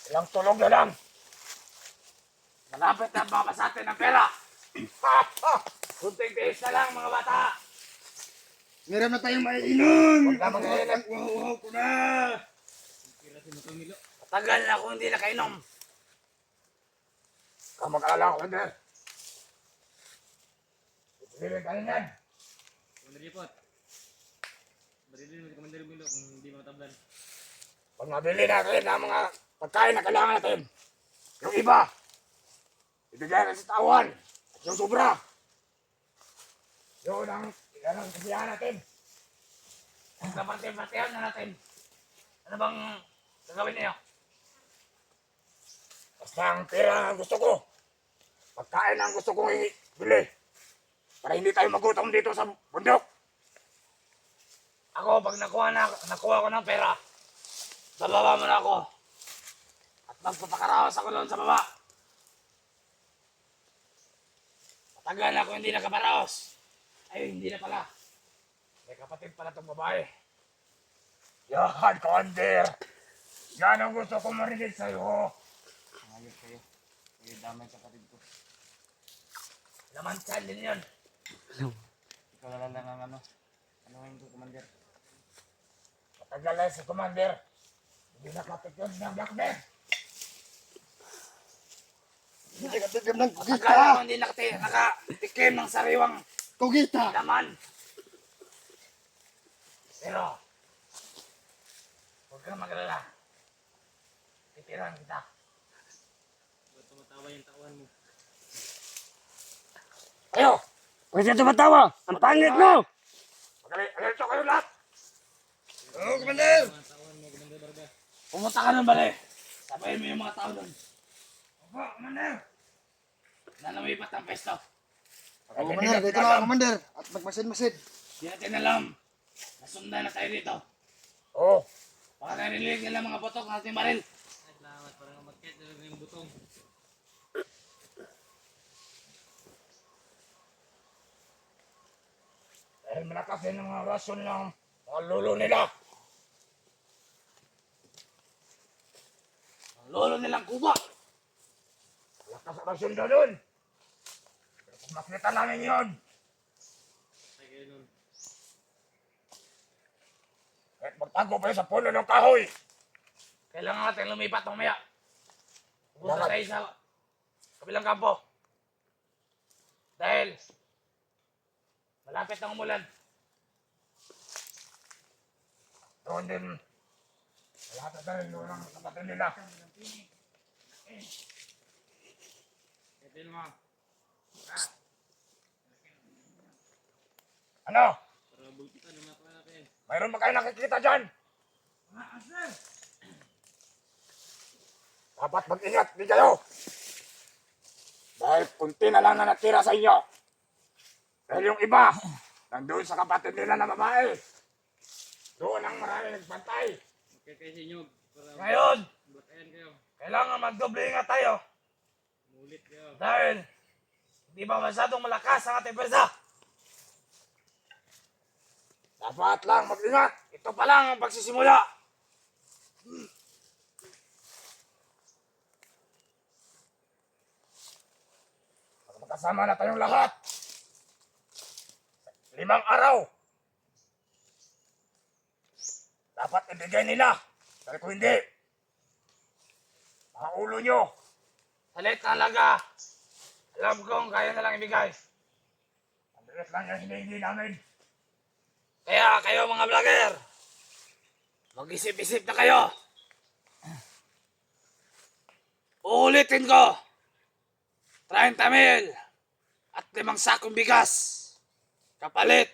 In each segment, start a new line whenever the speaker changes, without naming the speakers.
Ilang tulog na lang. Malapit na babasate ng pera. Kunting tiis na lang mga bata.
Meron na tayong maiinom.
Huwag na mag-iinit.
Wow ko na.
Matagal na ako hindi nakainom. Ikaw mag-alala ko, Commander. Ipiliin ka yan.
Commander Jepot. Barilin mo si Commander Milo kung hindi matablan.
Pag nabili natin ang mga pagkain na kailangan natin, yung iba, ibigay na sa tawan. At yung sobra, yun ang kasiyahan natin. Ang kaparte-partehan na natin. Ano bang gagawin niyo? Basta ang pera ang gusto ko. Pagkain ang gusto kong ibili. Para hindi tayo magutom dito sa bundok. Ako, pag nakuha ko ng pera, bababa mo na ako. At magpapakaraos ako doon sa baba. Matagal na ako hindi nakaparaos. Ay, hindi na pala. May kapatid pala itong babae. Yan, Commander. Yan ang gusto ko marinig sa'yo.
Ayos kayo. Kayo damay kapatid ko.
Laman saan din yun.
Ikaw na lang ang ano. Anuhin ko, Commander.
Matagal na si Commander. Hindi nakapit yun ng Black Bear.
Hindi ka titim ng
Matagal na
kugita.
ako hindi nakatikim ng sariwang
Kugita.
laman. Pero, huwag kang mag-alala. Titirahan kita.
Ba't tumatawa yung tawan mo?
Ayo!
Huwag siya tumatawa. Ang pangit mo.
Alerto kayo lahat!
Oo, Commander.
Mga tawan mo, Commander Barga.
Pumunta ka ng bali. Sabayin mo yung mga tao doon. Opo, Commander! Na lumipat ang pesto.
Oo, Commander. Dito na ako, Commander. At magmasid-masid.
Hindi natin alam. Nasundan na tayo dito. Oo. Baka narinig nila mga botok ng ating baril.
Ay, salamat. Parang umakit na yung butong.
Dahil malakas din ang rasyon ng mga lolo nila. Ang lolo nilang Kuba. Malakas ang rasyon daw doon. Pero kung makita namin yun,
Ay, kayo nun.
kahit magtago pa yun sa puno ng kahoy, kailangan natin lumipat mamaya. Pupunta tayo sa kabilang kampo. Dahil malapit ng umulan. Doon din, malapit na rin doon ang kapatid nila.
Ito yun mga.
Ano?
Para bulkitan ng mga natin.
Mayroon ba kayo nakikita dyan? Dapat mag-ingat, di kayo. Dahil kunti na lang na natira sa inyo. Dahil yung iba, nandun sa kapatid nila na babae. Doon ang marami nagbantay.
Okay kayo sa inyo. Para
Ngayon,
blakayan kayo.
kailangan magdoble ingat tayo.
Mulit kayo.
Dahil, hindi ba masyadong malakas ang ating pwersa? Dapat lang mag-ingat. Ito pa lang ang pagsisimula. Magkasama na tayong lahat. 5 araw. Dapat ibigay nila. Dahil kung hindi, mga ulo nyo. Salit na halaga. Alam kong kaya na lang ibigay. Ang bilis lang yung hinihingi namin. Kaya kayo mga vlogger, mag-isip-isip na kayo. Uulitin ko. 30 mil at 5 sakong bigas. Kapalit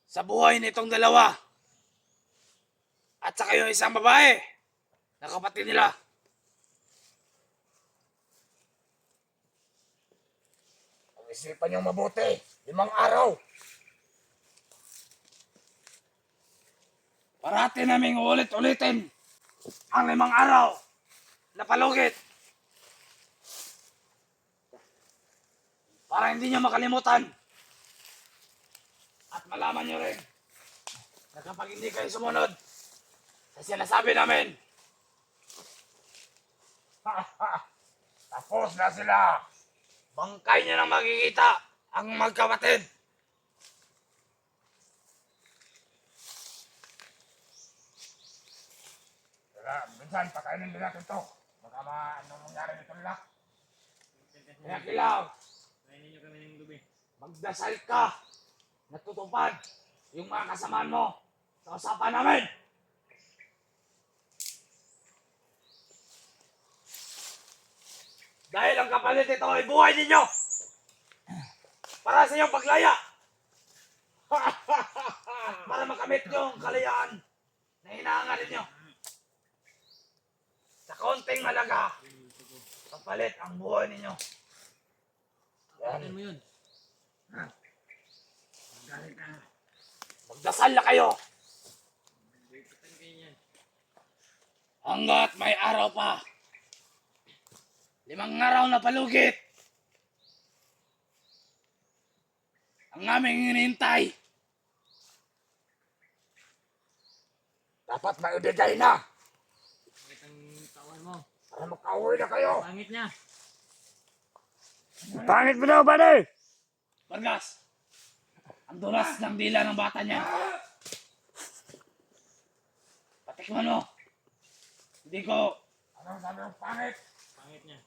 sa buhay nitong dalawa. At saka yung isang babae na kapatid nila. Pag-isipan nyo mabuti. 5 araw. Parati naming ulit-ulitin ang 5 araw na palugit. Para hindi nyo makalimutan. At malaman nyo rin na kapag hindi kayo sumunod sa sinasabi namin, Tapos na sila. Bangkay niya na makikita ang magkapatid. Kaya, minsan, pakainin din natin to. Baka anong mangyari dito nila. Kaya Kilaw,
Kainin nyo kami ng gabi.
magdasal ka. Natutupad yung mga kasamaan mo sa usapan namin. Dahil ang kapalit ito ay buhay ninyo. Para sa iyong paglaya. At para makamit yung kalayaan na hinahangal ninyo. Sa kaunting halaga, kapalit ang buhay ninyo.
Kainin mo yun.
Magdasal na kayo
Bigatan kayo yan.
hanggat may araw pa. 5 araw na palugit ang aming hinihintay. Dapat maibigay na
Bakit ang tawan mo?
para makauwi na kayo.
Pangit niya.
Pangit mo daw, bade! Vargas, ang dulas ng dila ng bata niya. Patikman mo. Hindi ko... Anong sabi ng pangit?
Pangit niya.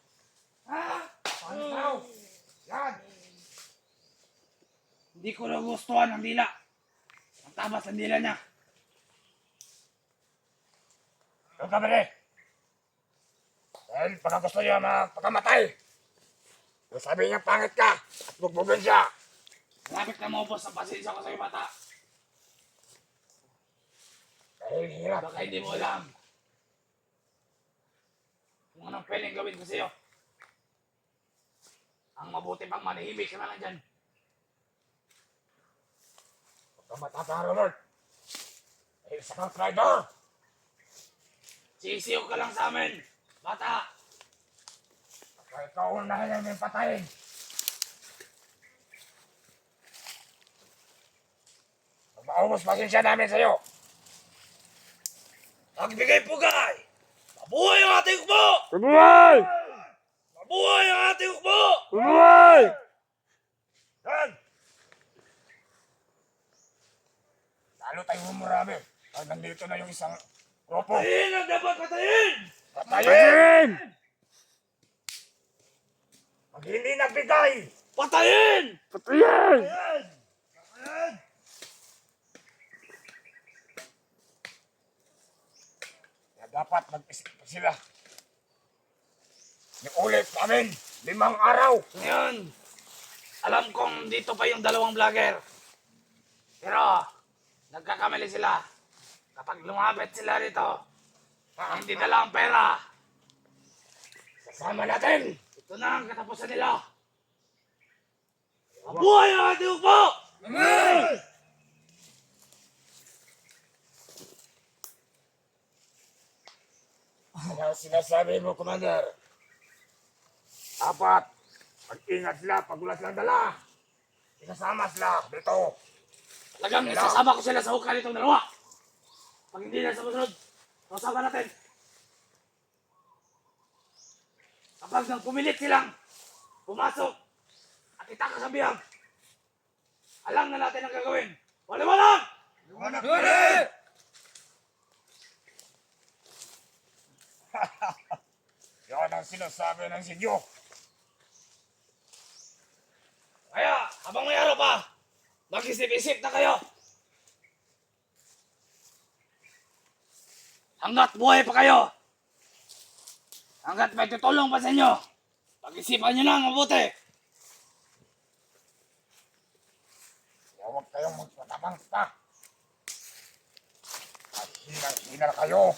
Pangit daw! Yan! Hindi ko nagustuhan ang dila. Ang tabas ng dila niya. Ito ka, bade! Dahil pagka gusto niya pagkamatay, sabi niya pangit ka at bugbugin siya. Malapit na maubos ang pasensya ko sa iyo, bata. Dahil hirap. Baka hindi mo alam kung anong pwedeng gawin ko sa iyo. Ang mabuti pang manahimik ka na lang dyan. Huwag kang matatawa, Robert. Dahil sa kang traitor. Sisiyo ka lang sa amin, bata. Baka ikaw na namin patayin. Maubos pasensya namin sa'yo. Magbigay pugay! Mabuhay ang ating ukbo!
Mabuhay!
Mabuhay ang ating ukbo!
Mabuhay!
Yan! Lalo tayong marami. Pag nandito na yung isang grupo. Patayin ang dapat patayin! Patayin!
Patayin!
Pag hindi nagbigay, patayin!
Patayin!
Patayin! Patayin! Dapat mag-isip pa sila. Ulit namin, 5 araw. Ngayon, alam kong dito pa yung 2 vlogger. Pero, nagkakamali sila. Kapag lumapit sila rito, hindi dala ang pera. Sasama natin. Ito na ang katapusan nila. Mabuhay ang ating ukbo! Amen! Ano sinasabi mo, Commander? Dapat, mag-ingat sila pag wala silang dala. Isasama sila dito. Talagang isasama ko sila sa hukay nitong 2. Pag hindi na sa musunod, kasama natin. Kapag nang pumilit silang pumasok at itakas ang biyag, alam na natin ang gagawin. Wala-walang! Wala! Yan ang sinasabi ng sinyo. Kaya, habang may araw pa, mag-isip-isip na kayo. Hanggat buhay pa kayo. Hanggat may tutulong pa sa inyo. Pag-isipan nyo lang mabuti. Huwag kayong magpatabang pa. Hinal kayo.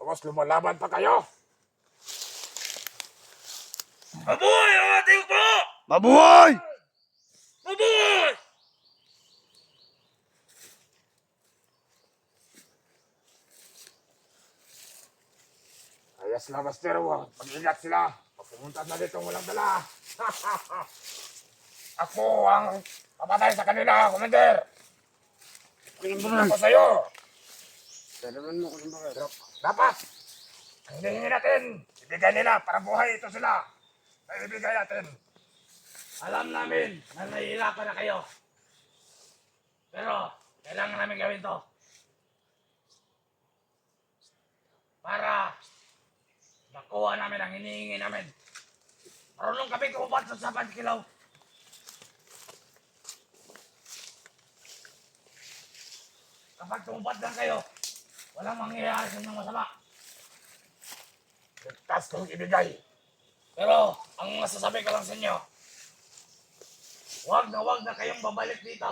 Tapos lumalaban pa kayo. Mabuhay ang ating ukbo!
Mabuhay!
Mabuhay! Ayos na, Master. Mag-ingat sila. Pag pumunta na dito walang dala. Ako ang papatay sa kanila, Commander. Tingin mo na ako sa'yo.
Tanaman mo kung bakit.
Dapat, ang hinihingi natin, ibigay nila para buhay ito sila. Ay ibigay natin. Alam namin na nahihirapan na kayo. Pero, kailangan namin gawin to. Para makuha namin ang hinihingi namin. Marunong kami kumpat sa sapat kilaw. Kapag tumupad lang kayo, walang mangyayari sa inyong masama. Ligtas kong ibigay. Pero, ang masasabi ko lang sa inyo, huwag na kayong babalik dito.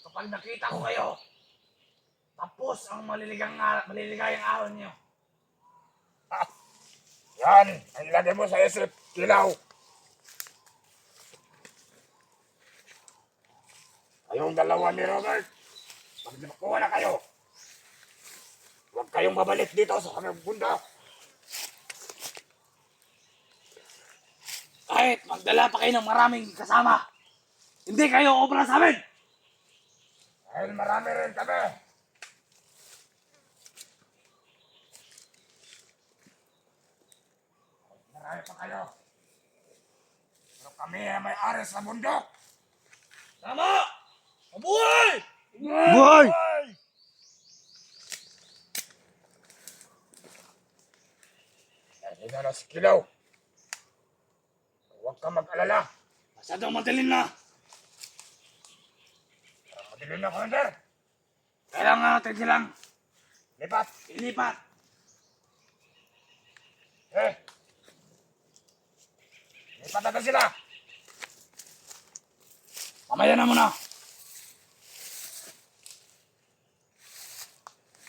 Kapag nakita ko kayo, tapos ang maliligayang araw niyo. Yan, ang ilagay mo sa isip, kilaw. Kayong dalawa ni Robert, pag nakuha na kayo, huwag kayong babalik dito sa kanyang bundok. Kahit magdala pa kayo ng maraming kasama, hindi kayo obra sa amin. Dahil marami rin kami. Marami pa kayo. Pero kami ay may-ari sa bundok. Tama! Mabuhay!
Buhay!
Hindi na si Kilaw. Huwag kang mag-alala. Masyadong madilim na. Madilim na, Commander. Kailangan natin silang ilipat. Lipat natin sila. Mamaya na muna.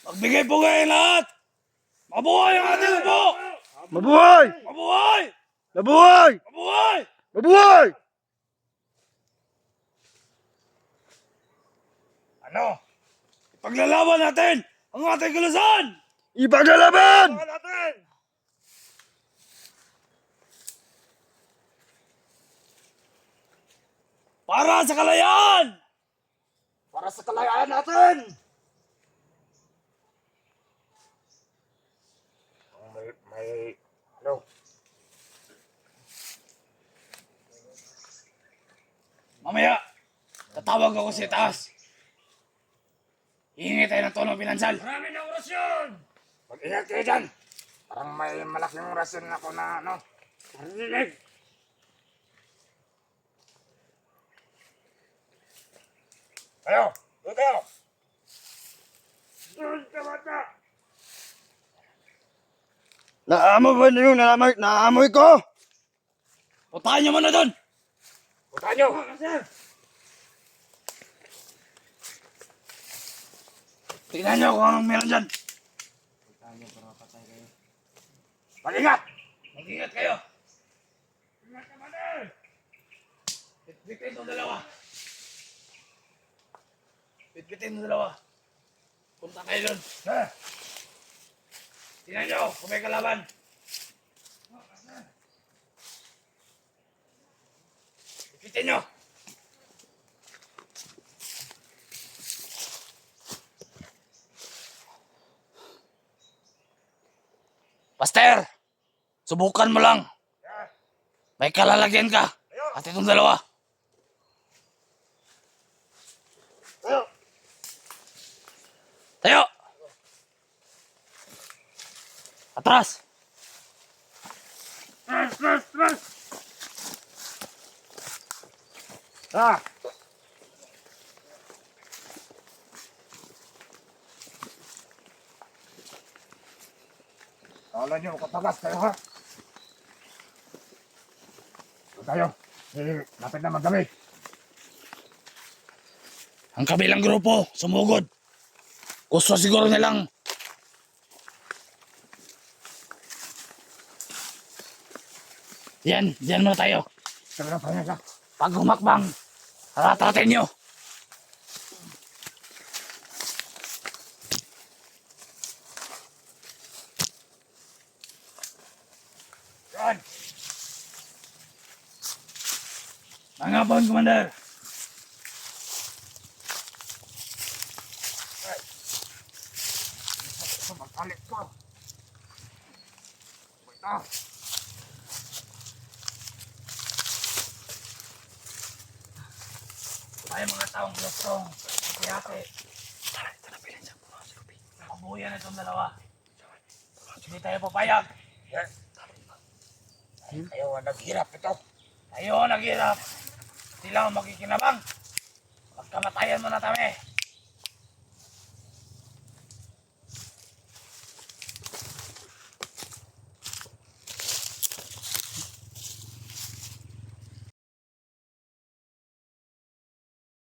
Magbigay po kayo lahat. Mabuhay ang ating upo.
Mabuhay!
Mabuhay!
Mabuhay!
Mabuhay!
Mabuhay!
Ano? Ipaglalaban natin ang ating kalusan!
Ipaglalaban!
Natin! Para sa kalayaan! Para sa kalayaan natin! Ano? Mamaya, tatawag ako sa taas. Hihingi tayo ng tulong pinansal. Marami ng orasyon! Mag-ingat kayo dyan. Parang may malaking orasyon ako na narinig. Kayo! Doon kayo! Doon ka bata!
Naamoy ba na yung naamoy ko?
Putahan nyo muna doon! Putahan nyo! Tingnan nyo kung anong meron dyan. Mag-ingat! Mag-ingat kayo! Ingat ka, Mander! Bitbitin itong dalawa. Bitbitin itong dalawa. Punta kayo doon. Tingnan nyo kung may kalaban. Bitbitin nyo! Pastor, subukan mo lang. May kalalagyan ka. At itong dalawa. Tayo! Atras! Atras! Ah! Kala nyo, katagas kayo ha? Huwag tayo. Lapit na maggamit. Ang kabilang grupo, sumugod. Gusto siguro nilang Diyan muna tayo. Pag humakbang, haratatin nyo. Yan. Mga bon, Commander. Balik ko. Ito. Ay mga taong gustong hati-hati. Mabuyan itong dalawa. Hindi tayo papayag. Kayo ang naghirap ito. Kayo ang naghirap. Sila ang magkikinabang. Magkamatayan mo na kami.